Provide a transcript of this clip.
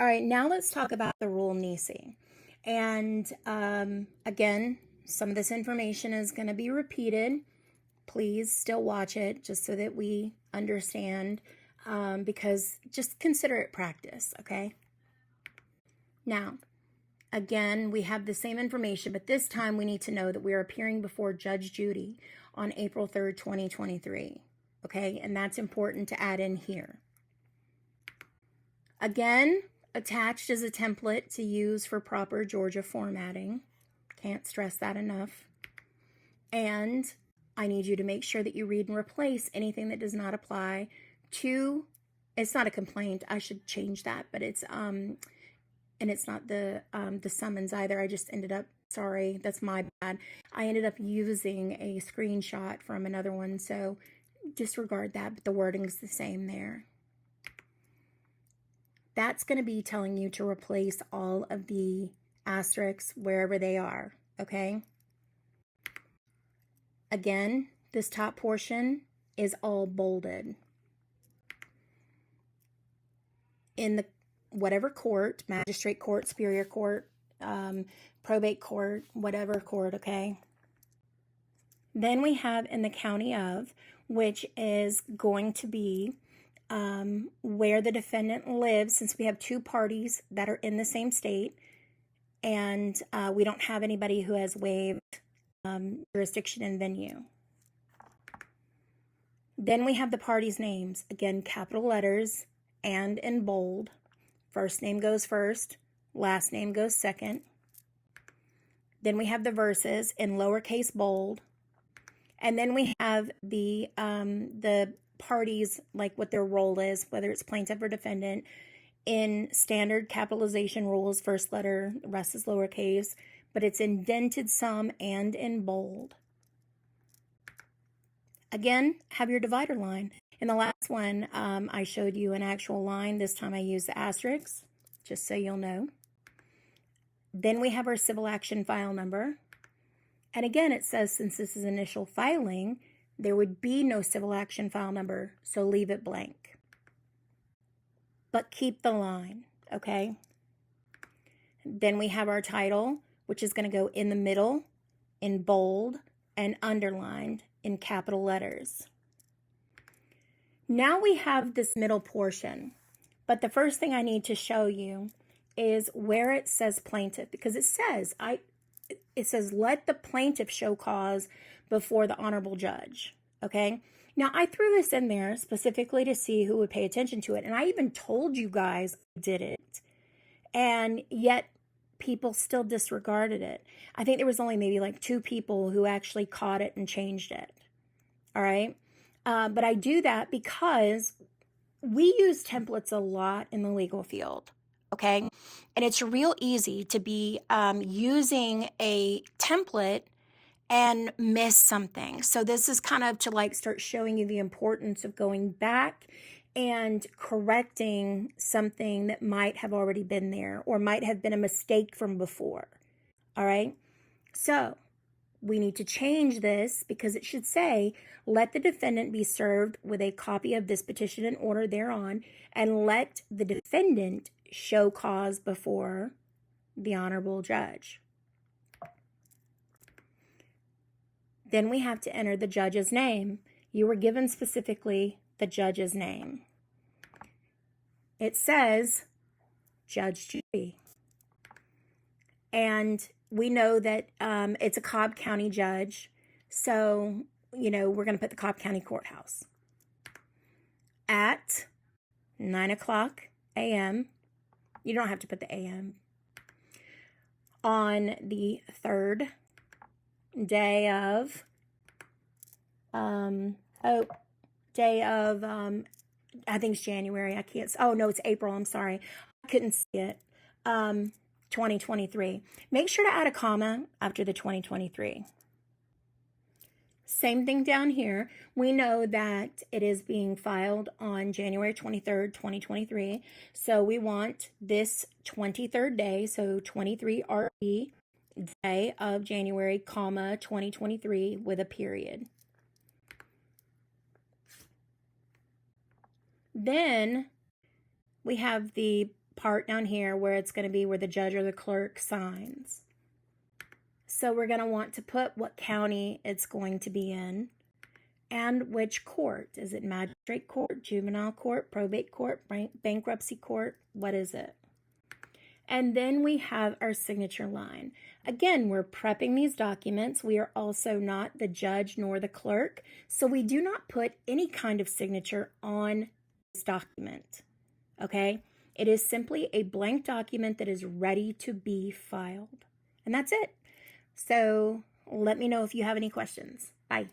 All right, now let's talk about the rule Nisi. And again, some of this information is going to be repeated. Please still watch it just so that we understand, because just consider it practice, okay? Now, again, we have the same information, but this time we need to know that we are appearing before Judge Judy on April 3rd, 2023, okay? And that's important to add in here. Again, attached is a template to use for proper Georgia formatting. Can't stress that enough. And I need you to make sure that you read and replace anything that does not apply to, it's not a complaint, I should change that, but it's and it's not the summons either. I just ended up, sorry, that's my bad. I ended up using a screenshot from another one, so disregard that, but the wording's the same there. That's going to be telling you to replace all of the asterisks wherever they are, okay? Again, this top portion is all bolded. In the whatever court, magistrate court, superior court, probate court, whatever court, okay? Then we have in the county of, which is going to be where the defendant lives, since we have two parties that are in the same state, and we don't have anybody who has waived jurisdiction and venue. Then we have the parties' names, again, capital letters and in bold. First name goes first, last name goes second. Then we have the verses in lowercase bold. And then we have the parties, like what their role is, whether it's plaintiff or defendant, in standard capitalization rules, first letter, the rest is lowercase, but it's indented some and in bold. Again, have your divider line. In the last one, I showed you an actual line. This time I used the asterisks, just so you'll know. Then we have our civil action file number. And again, it says since this is initial filing, there would be no civil action file number, so leave it blank. But keep the line, okay? Then we have our title, which is going to go in the middle, in bold, and underlined in capital letters. Now we have this middle portion, but the first thing I need to show you is where it says plaintiff, because it says, let the plaintiff show cause before the honorable judge, okay? Now, I threw this in there specifically to see who would pay attention to it, and I even told you guys I did it, and yet people still disregarded it. I think there was only maybe like 2 people who actually caught it and changed it, all right? But I do that because we use templates a lot in the legal field, okay? And it's real easy to be using a template and miss something. So this is kind of to like start showing you the importance of going back and correcting something that might have already been there or might have been a mistake from before. All right. So we need to change this because it should say, let the defendant be served with a copy of this petition and order thereon, and let the defendant show cause before the honorable judge. Then we have to enter the judge's name. You were given specifically the judge's name. It says Judge Judy. And we know that it's a Cobb County judge. So, we're going to put the Cobb County Courthouse. At 9:00 a.m. You don't have to put the a.m. On the 3rd day of, I think it's January. It's April. I'm sorry. I couldn't see it. 2023. Make sure to add a comma after the 2023. Same thing down here. We know that it is being filed on January 23rd, 2023. So we want this 23rd day, so 23 RE day of January, 2023 with a period. Then we have the part down here where it's going to be where the judge or the clerk signs. So we're going to want to put what county it's going to be in and which court. Is it magistrate court, juvenile court, probate court, bankruptcy court? What is it? And then we have our signature line. Again, we're prepping these documents. We are also not the judge nor the clerk, so we do not put any kind of signature on this document, okay? It is simply a blank document that is ready to be filed. And that's it. So let me know if you have any questions. Bye.